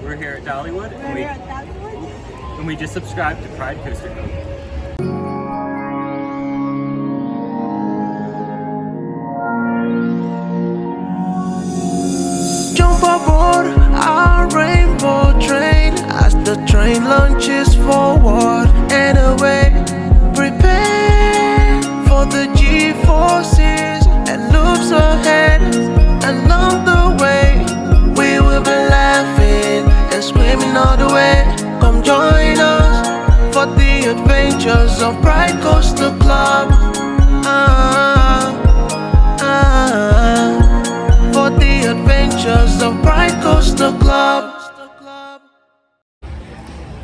We're here at Dollywood. And we just subscribed to Pride Coaster Code. Jump aboard our rainbow train as the train launches forward and away. Prepare for the G-forces and loops ahead. Along the way, we will be laughing and screaming all the way. Come join us for the adventures of Pride Coaster Club. For the adventures of Pride Coaster Club.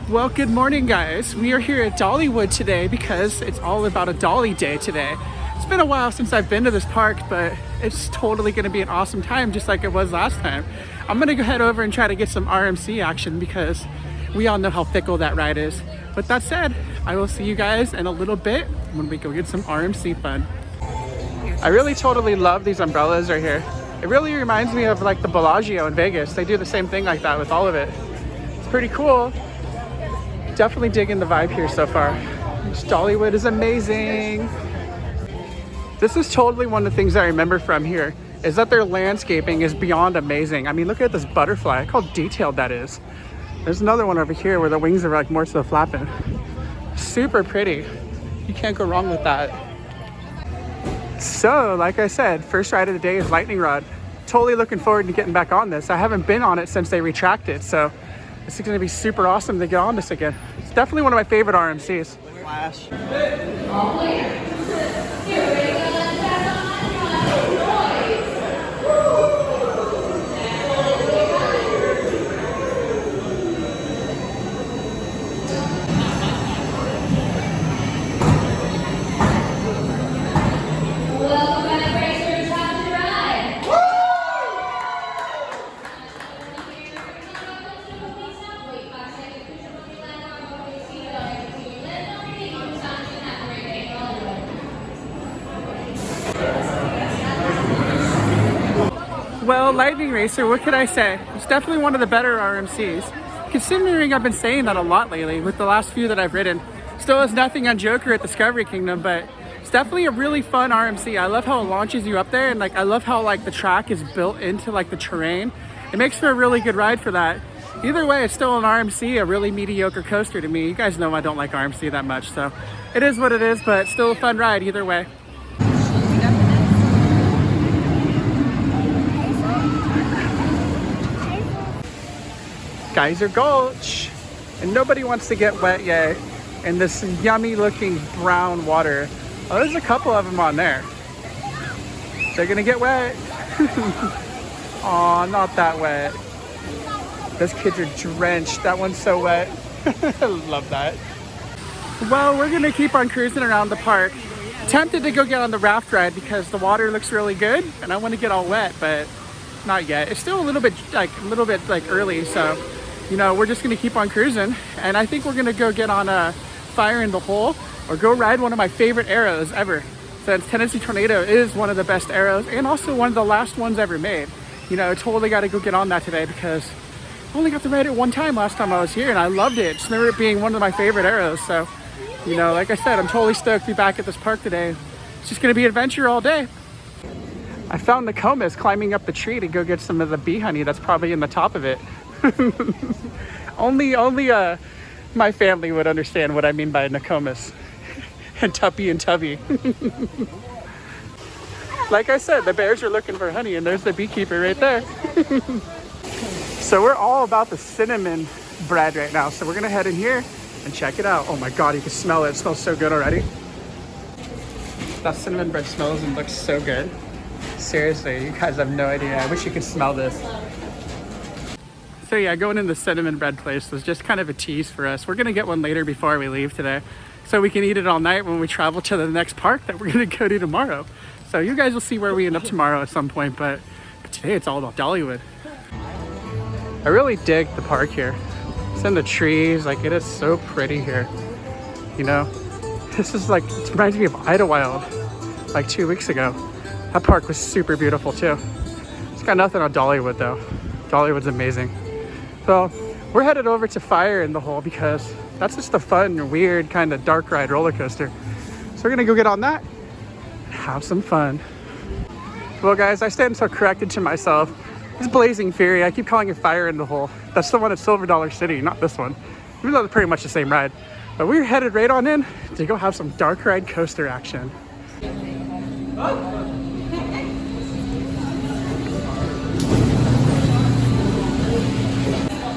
Well, good morning, guys. We are here at Dollywood today because it's all about a Dolly day today. It's been a while since I've been to this park, but it's totally going to be an awesome time, just like it was last time. I'm going to go head over and try to get some RMC action because we all know how fickle that ride is. With that said, I will see you guys in a little bit when we go get some RMC fun. I really totally love these umbrellas right here. It really reminds me of like the Bellagio in Vegas. They do the same thing like that with all of it. It's pretty cool. Definitely digging the vibe here so far. Dollywood is amazing. This is totally one of the things I remember from here, is that their landscaping is beyond amazing. I mean, look at this butterfly. Look how detailed that is. There's another one over here where the wings are like more so flapping. Super pretty. You can't go wrong with that. So, like I said, first ride of the day is Lightning Rod. Totally looking forward to getting back on this. I haven't been on it since they retracted, so this is gonna be super awesome to get on this again. It's definitely one of my favorite RMCs. Flash. Well, Lightning Racer, what could I say? It's definitely one of the better RMCs. Considering I've been saying that a lot lately with the last few that I've ridden. Still has nothing on Joker at Discovery Kingdom, but it's definitely a really fun RMC. I love how it launches you up there, and like I love how like the track is built into like the terrain. It makes for a really good ride for that. Either way, it's still an RMC, a really mediocre coaster to me. You guys know I don't like RMC that much, so it is what it is, but still a fun ride either way. Geyser Gulch, and nobody wants to get wet yet in this yummy looking brown water. Oh, there's a couple of them on there. They're gonna get wet. Aw, not that wet. Those kids are drenched. That one's so wet. I love that. Well, we're gonna keep on cruising around the park. Tempted to go get on the raft ride because the water looks really good and I want to get all wet, but not yet. It's still a little bit like early, so you know, we're just gonna keep on cruising, and I think we're gonna go get on a Fire in the Hole or go ride one of my favorite arrows ever, since Tennessee Tornado is one of the best arrows and also one of the last ones ever made. You know, totally got to go get on that today because I only got to ride it one time last time I was here and I loved it. Just remember it being one of my favorite arrows. So, you know, like I said, I'm totally stoked to be back at this park today. It's just gonna be adventure all day. I found Nokomis climbing up the tree to go get some of the bee honey that's probably in the top of it. only my family would understand what I mean by Nokomis and Tuppy and Tubby. Like I said, the bears are looking for honey and there's the beekeeper right there. So we're all about the cinnamon bread right now. So we're gonna head in here and check it out. Oh my God, you can smell it. It smells so good already. That cinnamon bread smells and looks so good. Seriously, you guys have no idea. I wish you could smell this. So yeah, going in the cinnamon bread place was just kind of a tease for us. We're gonna get one later before we leave today, so we can eat it all night when we travel to the next park that we're gonna go to tomorrow. So you guys will see where we end up tomorrow at some point, but today it's all about Dollywood. I really dig the park here. It's in the trees, like it is so pretty here. You know, this is like, it reminds me of Idlewild, like 2 weeks ago. That park was super beautiful too. It's got nothing on Dollywood though. Dollywood's amazing. So we're headed over to Fire in the Hole because that's just a fun, weird kind of dark ride roller coaster. So we're gonna go get on that and have some fun. Well guys, I stand so corrected to myself. It's Blazing Fury. I keep calling it Fire in the Hole. That's the one at Silver Dollar City, not this one. Even though they're pretty much the same ride. But we're headed right on in to go have some dark ride coaster action.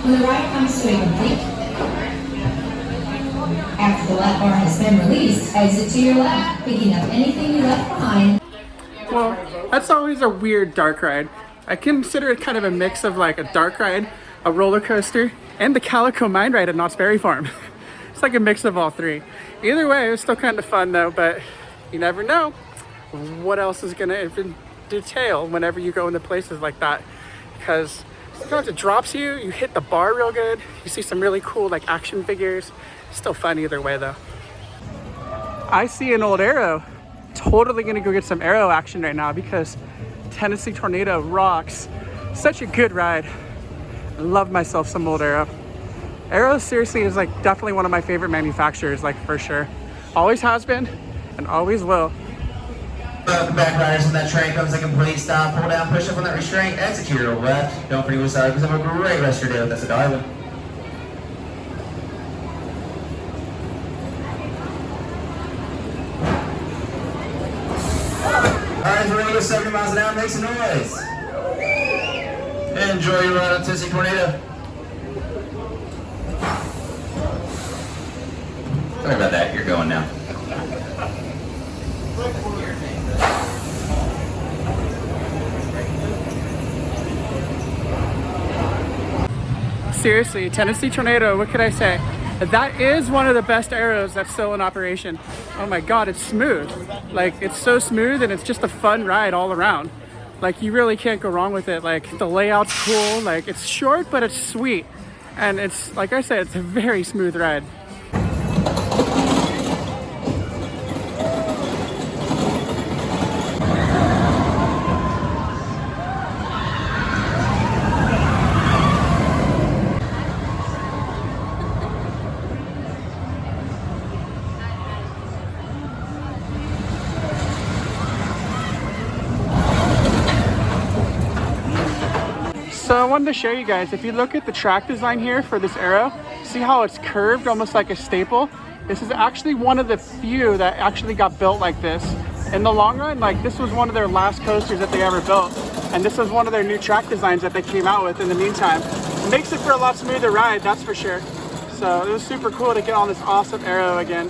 When the ride comes to a complete, after the lap bar has been released, exit to your left, picking up anything you left behind. Well, that's always a weird dark ride. I consider it kind of a mix of like a dark ride, a roller coaster, and the Calico Mine ride at Knott's Berry Farm. It's like a mix of all three. Either way, it was still kind of fun though, but you never know what else is gonna detail whenever you go into places like that. Because sometimes it drops you, you hit the bar real good, you see some really cool like action figures. It's still fun either way though. I see an old Arrow. Totally gonna go get some Arrow action right now because Tennessee Tornado rocks. Such a good ride. I love myself some old Arrow. Arrow seriously is like definitely one of my favorite manufacturers, like for sure. Always has been and always will. The back riders when that train comes to a complete stop, pull down, push up on that restraint, exit to your left. Don't forget which side, because have a great rest of your day with us at Dollywood. Alright, we're gonna go 70 miles an hour, make some noise. Enjoy your ride on Tennessee Tornado. Sorry about that, you're going now. Seriously, Tennessee Tornado, what could I say? That is one of the best Arrows that's still in operation. Oh my God, it's smooth. Like, it's so smooth and it's just a fun ride all around. Like, you really can't go wrong with it. Like, the layout's cool. Like, it's short, but it's sweet. And it's, like I said, it's a very smooth ride. So I wanted to show you guys, if you look at the track design here for this Arrow, see how it's curved almost like a staple? This is actually one of the few that actually got built like this. In the long run, like this was one of their last coasters that they ever built. And this was one of their new track designs that they came out with in the meantime. It makes it for a lot smoother ride, that's for sure. So it was super cool to get on this awesome Arrow again.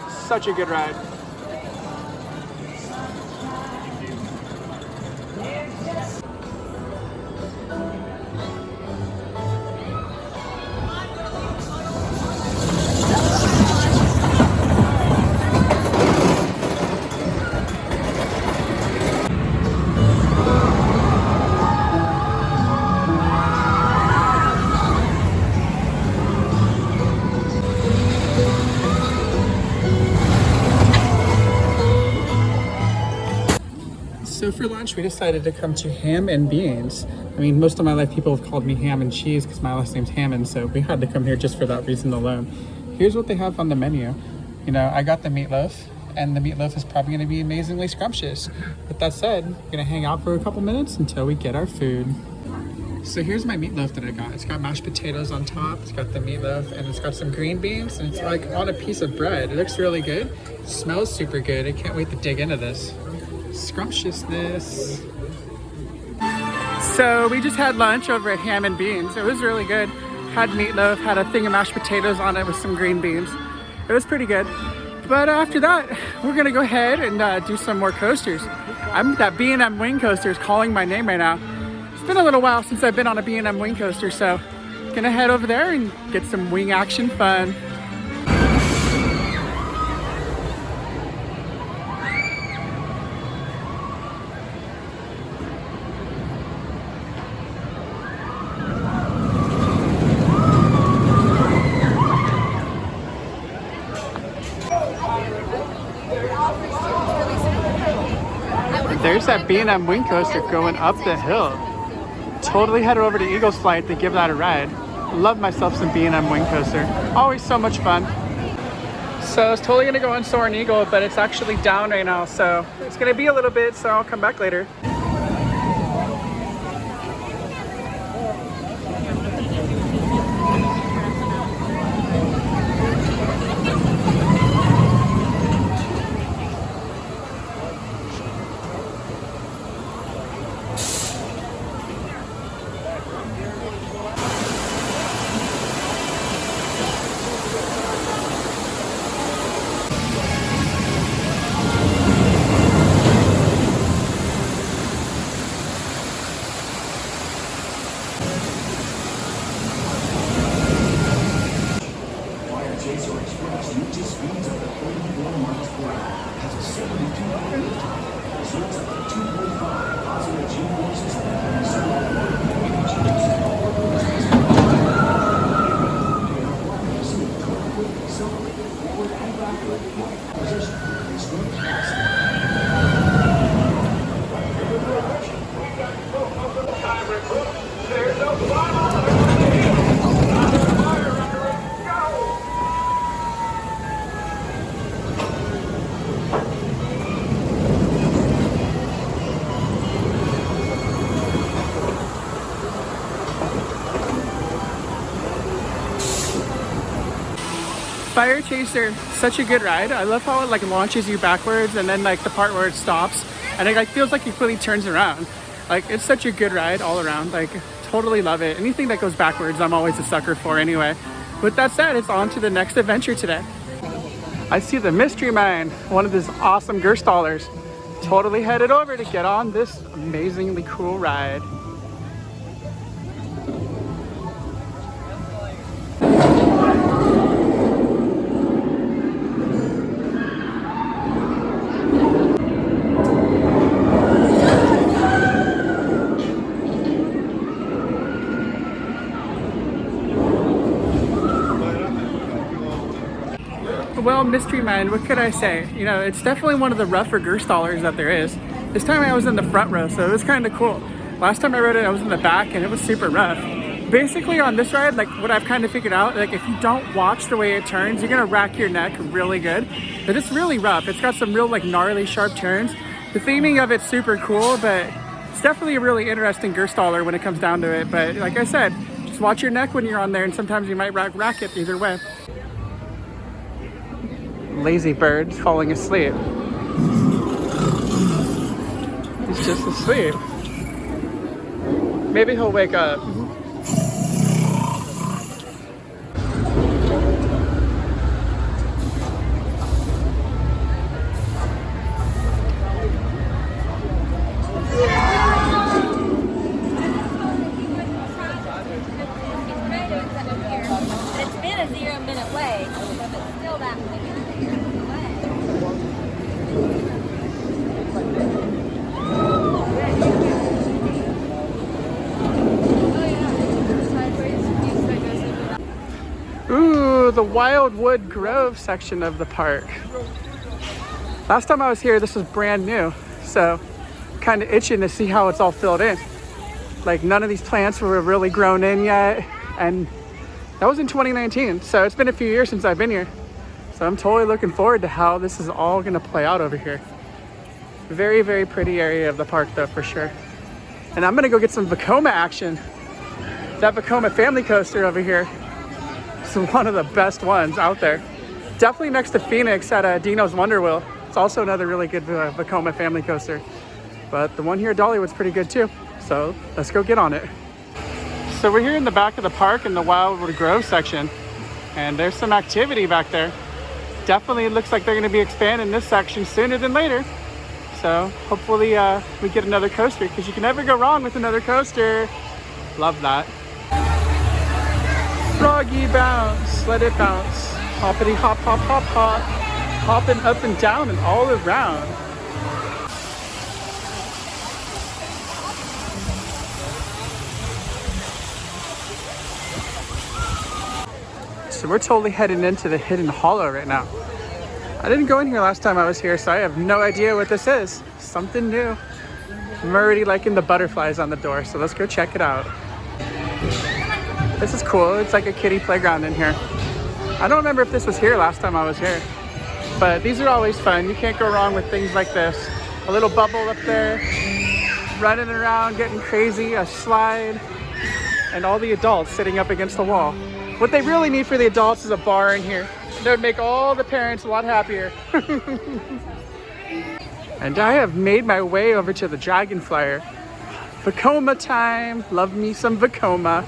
Such a good ride. So for lunch, we decided to come to Ham and Beans. I mean, most of my life people have called me Ham and Cheese because my last name's Hammond, so we had to come here just for that reason alone. Here's what they have on the menu. You know, I got the meatloaf, and the meatloaf is probably going to be amazingly scrumptious. With that said, we're going to hang out for a couple minutes until we get our food. So here's my meatloaf that I got. It's got mashed potatoes on top, it's got the meatloaf, and it's got some green beans, and it's like on a piece of bread. It looks really good. It smells super good. I can't wait to dig into this. Scrumptiousness. So we just had lunch over at Ham and Beans. It was really good. Had meatloaf, had a thing of mashed potatoes on it with some green beans. It was pretty good. But after that, we're gonna go ahead and do some more coasters. That B&M wing coaster is calling my name right now. It's been a little while since I've been on a B&M wing coaster, so gonna head over there and get some wing action fun. There's that B&M wing coaster going up the hill. Totally headed over to Eagle's Flight to give that a ride. Love myself some B&M wing coaster. Always so much fun. So I was totally gonna go on Soaring Eagle, but it's actually down right now, so it's gonna be a little bit, so I'll come back later. Fire Chaser, such a good ride. I love how it like launches you backwards and then like the part where it stops and it like feels like it completely turns around. Like it's such a good ride all around. Like totally love it. Anything that goes backwards, I'm always a sucker for anyway. With that said, it's on to the next adventure today. I see the Mystery Mine, one of these awesome Gerstallers. Totally headed over to get on this amazingly cool ride. Well, Mystery Mine, what could I say? You know, it's definitely one of the rougher Gerstallers that there is. This time I was in the front row, so it was kind of cool. Last time I rode it, I was in the back and it was super rough. Basically on this ride, like what I've kind of figured out, like if you don't watch the way it turns, you're gonna rack your neck really good. But it's really rough. It's got some real like gnarly sharp turns. The theming of it's super cool, but it's definitely a really interesting Gerstaller when it comes down to it. But like I said, just watch your neck when you're on there and sometimes you might rack it either way. Lazy bird falling asleep. He's just asleep. Maybe he'll wake up. It's been a 0 minute wait, but it's still that many minutes. Ooh, the Wildwood Grove section of the park. Last time I was here, this was brand new, so kind of itching to see how it's all filled in. Like none of these plants were really grown in yet, and that was in 2019, so it's been a few years since I've been here. So I'm totally looking forward to how this is all gonna play out over here. Very, very pretty area of the park though, for sure. And I'm gonna go get some Vekoma action. That Vekoma family coaster over here is one of the best ones out there. Definitely next to Phoenix at Dino's Wonder Wheel. It's also another really good Vekoma family coaster. But the one here at Dollywood's pretty good too. So let's go get on it. So we're here in the back of the park in the Wildwood Grove section. And there's some activity back there. Definitely looks like they're gonna be expanding this section sooner than later. So hopefully we get another coaster because you can never go wrong with another coaster. Love that. Froggy bounce, let it bounce. Hoppity hop, hop, hop, hop. Hopping up and down and all around. So we're totally heading into the Hidden Hollow right now. I didn't go in here last time I was here, so I have no idea what this is. Something new. I'm already liking the butterflies on the door, so let's go check it out. This is cool. It's like a kiddie playground in here. I don't remember if this was here last time I was here, but these are always fun. You can't go wrong with things like this. A little bubble up there, running around, getting crazy, a slide, and all the adults sitting up against the wall. What they really need for the adults is a bar in here. That would make all the parents a lot happier. And I have made my way over to the Dragonfly. Vekoma time. Love me some Vekoma.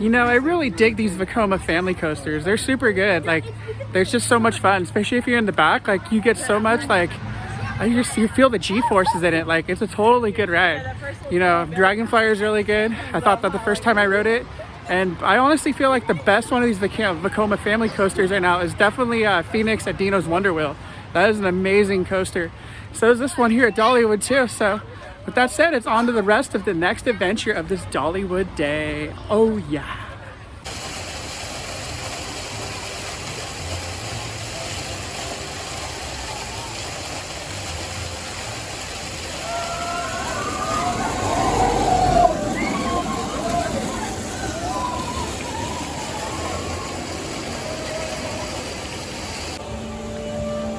You know, I really dig these Vekoma family coasters. They're super good. Like, there's just so much fun, especially if you're in the back. Like, you get so much, like, you feel the G-forces in it. Like, it's a totally good ride. You know, Dragonfly is really good. I thought that the first time I rode it. And I honestly feel like the best one of these Vekoma family coasters right now is definitely Phoenix at Dino's Wonder Wheel. That is an amazing coaster. So is this one here at Dollywood too. So with that said, it's on to the rest of the next adventure of this Dollywood day. Oh yeah.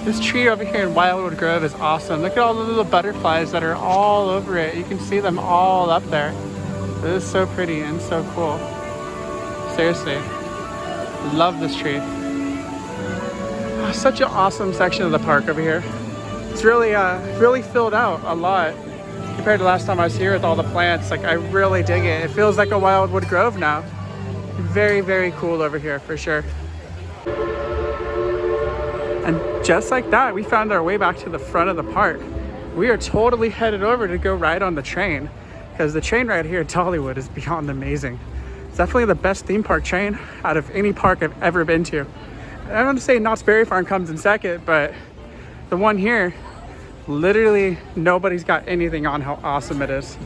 This tree over here in Wildwood Grove is awesome. Look at all the little butterflies that are all over it. You can see them all up there. This is so pretty and so cool. Seriously, love this tree. Such an awesome section of the park over here. It's really filled out a lot compared to last time I was here with all the plants. Like, I really dig it. It feels like a Wildwood Grove now. Very, very cool over here for sure. And just like that, we found our way back to the front of the park. We are totally headed over to go ride on the train, because the train ride here at Dollywood is beyond amazing. It's definitely the best theme park train out of any park I've ever been to. I'm going to say Knott's Berry Farm comes in second, but the one here, literally nobody's got anything on how awesome it is.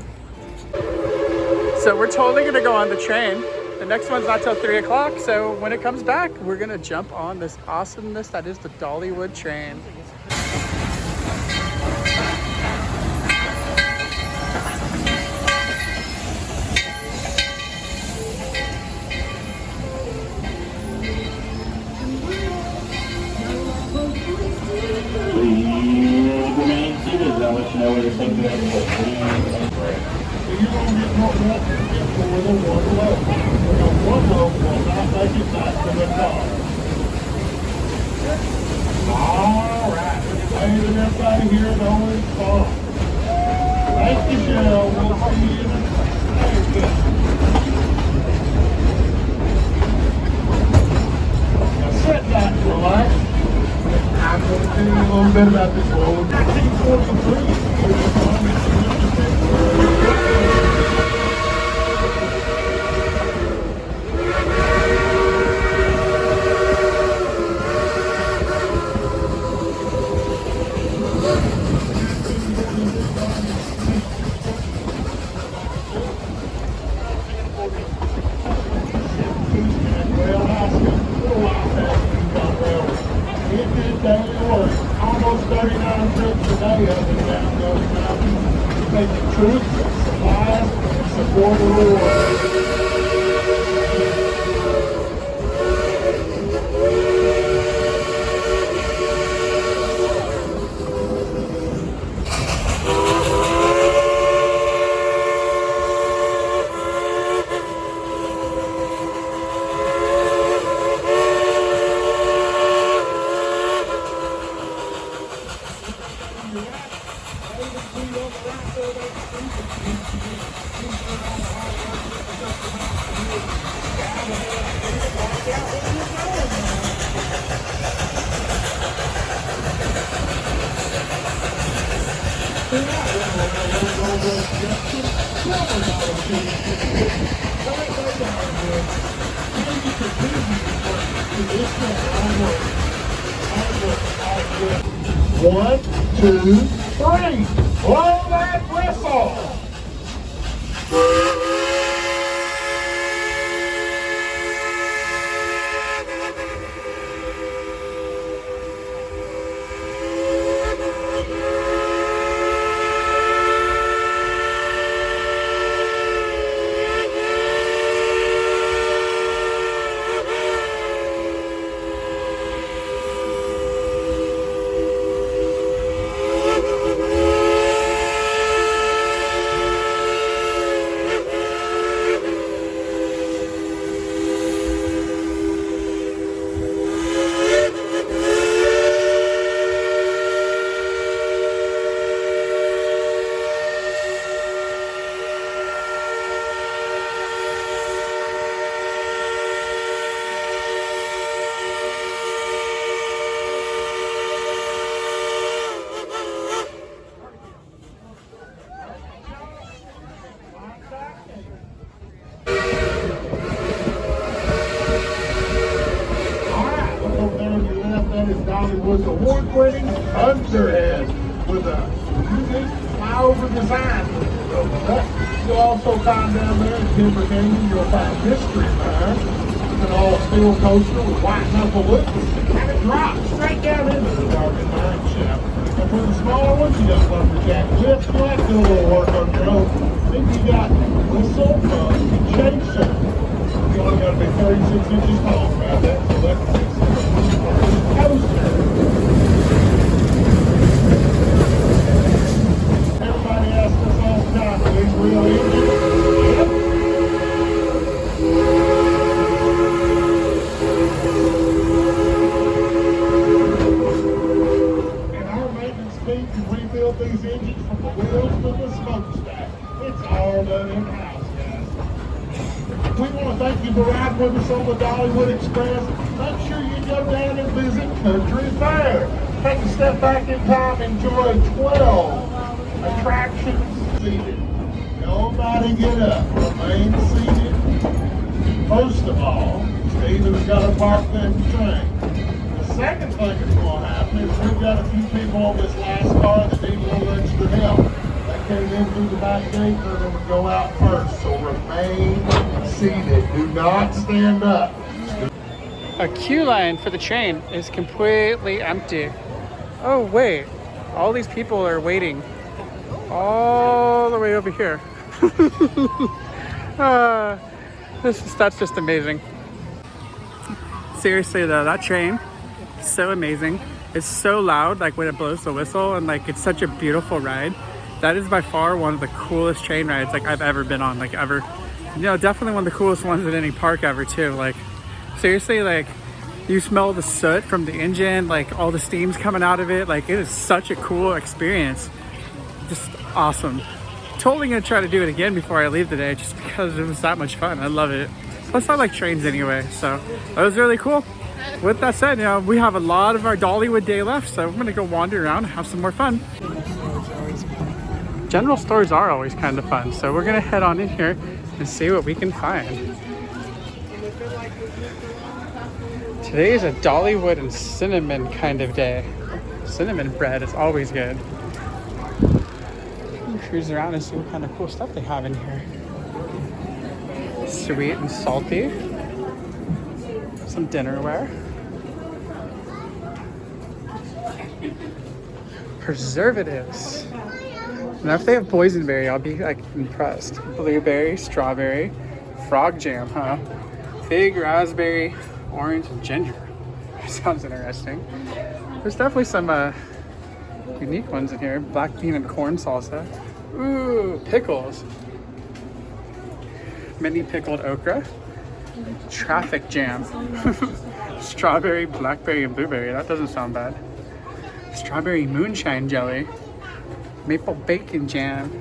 So we're totally going to go on the train. The next one's not till 3 o'clock, so when it comes back, we're gonna jump on this awesomeness that is the Dollywood train. Please remain seated. I'll let you know where you're taking the you're going to get more for the one low. One low will not make it back to the top. All right. Saving everybody here at Owen Park. Thank you, Shell. We'll see you in a minute. Now sit back and relax. I'm going to tell you a little bit about this road. 1943. Almost 39 trips a day up and down those mountains, making troops, supplies, and support the war. 1, 2, 3. Blow that whistle. That is Dollywood's award-winning Thunderhead with a unique flyover design. You'll also find down there in Timber Canyon, you'll find Mystery Mine. It's an all-steel coaster with white knuckle loops, and it drops straight down into the Darkened Mine shaft. And for the smaller ones, you got Lumberjack Lift. You have to do a little work on your own. Then you got Whistle Chaser. You only got to be 36 inches tall about that, so that's coaster. Everybody asks us all the time, are these real engines? Yep. In our maintenance team, we rebuild these engines from the wheels to the smokestack. It's all done in-house, guys. We want to thank you for riding with us on the Dollywood Express. Make sure you go down and visit Country Fair. Take a step back in time, enjoy 12 attractions seated. Nobody get up, remain seated. First of all, Steven's got to park that train. The second thing that's going to happen is we've got a few people on this last car that need a little extra help. They came in through the back gate, they're going to go out first, so remain seated. Do not stand up. A queue line for the train is completely empty. Oh wait, all these people are waiting all the way over here. That's just amazing. Seriously though, that train is so amazing. It's so loud, like when it blows the whistle, and like it's such a beautiful ride. That is by far one of the coolest train rides like I've ever been on, like ever. You know, definitely one of the coolest ones in any park ever too. Like seriously, like you smell the soot from the engine, like all the steam's coming out of it. Like it is such a cool experience. Just awesome. Totally gonna try to do it again before I leave today, just because it was that much fun. I love it. Plus I like trains anyway, so that was really cool. With that said, you know, we have a lot of our Dollywood day left, so I'm gonna go wander around and have some more fun. General stores are always kind of fun, so we're gonna head on in here and see what we can find. Today is a Dollywood and cinnamon kind of day. Cinnamon bread is always good. Cruise around and see what kind of cool stuff they have in here. Sweet and salty. Some dinnerware. Preservatives. Now if they have boysenberry, I'll be like impressed. Blueberry, strawberry, frog jam, huh? Fig, raspberry, orange, and ginger. That sounds interesting. There's definitely some unique ones in here. Black bean and corn salsa. Ooh, pickles. Mini pickled okra. Traffic jam. Strawberry, blackberry, and blueberry. That doesn't sound bad. Strawberry moonshine jelly. Maple bacon jam.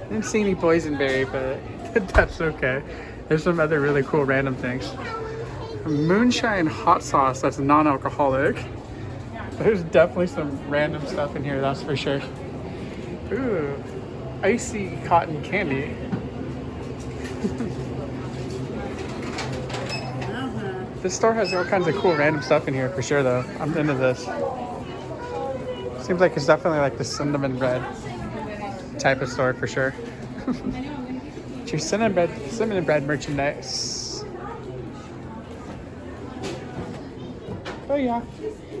I didn't see any boysenberry, but that's okay. There's some other really cool random things. Moonshine hot sauce that's non-alcoholic. There's definitely some random stuff in here, that's for sure. Ooh, icy cotton candy. This store has all kinds of cool random stuff in here for sure though. I'm into this. Seems like it's definitely like the cinnamon bread type of store for sure. It's your cinnamon bread merchandise. Oh yeah,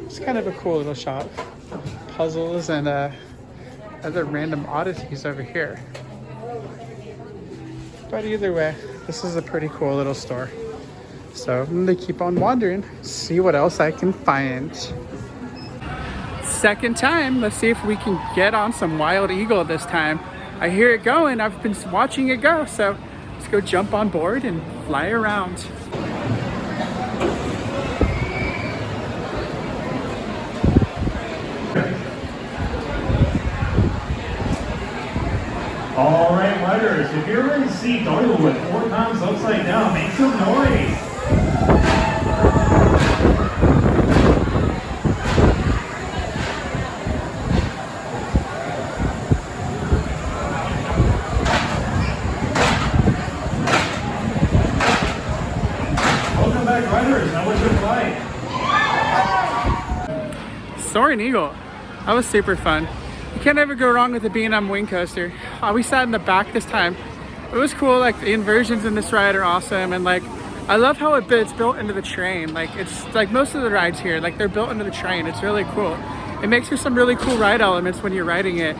it's kind of a cool little shop. Puzzles and other random oddities over here. But either way, this is a pretty cool little store. So I'm gonna keep on wandering, see what else I can find. Second time, let's see if we can get on some wild eagle this time. I hear it going, I've been watching it go, so let's go jump on board and fly around. All right, riders, if you're ready to see Dollywood 4 times upside down, make some noise. Welcome back, riders. Now what's your flight? Soaring Eagle. That was super fun. You can't ever go wrong with the B&M wing coaster. We sat in the back this time. It was cool, like the inversions in this ride are awesome, and like I love how it's built into the train. Like it's like most of the rides here, like they're built into the train. It's really cool. It makes for some really cool ride elements when you're riding it.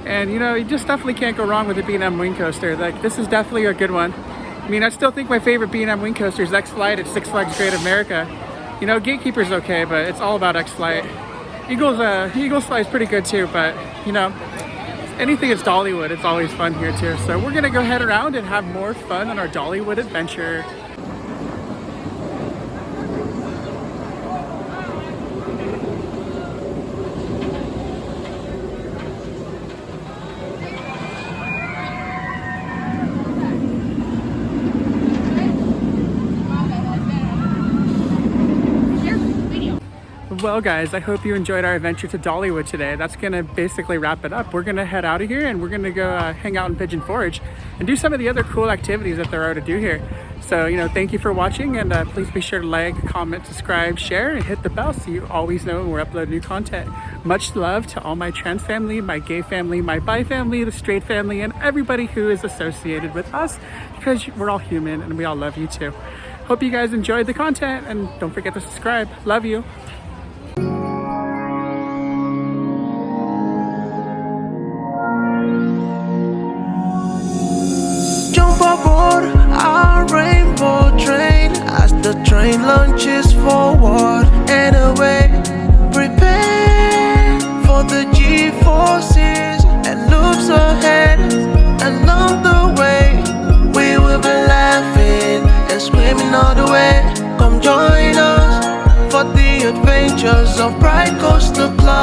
And you know, you just definitely can't go wrong with the B&M wing coaster. Like this is definitely a good one. I mean, I still think my favorite B&M wing coaster is X-Flight at Six Flags Great America. You know, Gatekeeper's okay, but it's all about X-Flight. Eagle's Fly is pretty good too, but you know, anything that's Dollywood, it's always fun here too. So we're gonna go head around and have more fun on our Dollywood adventure. Well guys, I hope you enjoyed our adventure to Dollywood today. That's gonna basically wrap it up. We're gonna head out of here and we're gonna go hang out in Pigeon Forge and do some of the other cool activities that there are to do here. So, you know, thank you for watching, and please be sure to like, comment, subscribe, share, and hit the bell so you always know when we're uploading new content. Much love to all my trans family, my gay family, my bi family, the straight family, and everybody who is associated with us, because we're all human and we all love you too. Hope you guys enjoyed the content, and don't forget to subscribe. Love you. Jump aboard our rainbow train as the train launches forward and away. Prepare for the G-forces and loops ahead. Along the way, we will be laughing and screaming all the way. Come join us for the adventures of Pride Coaster Club.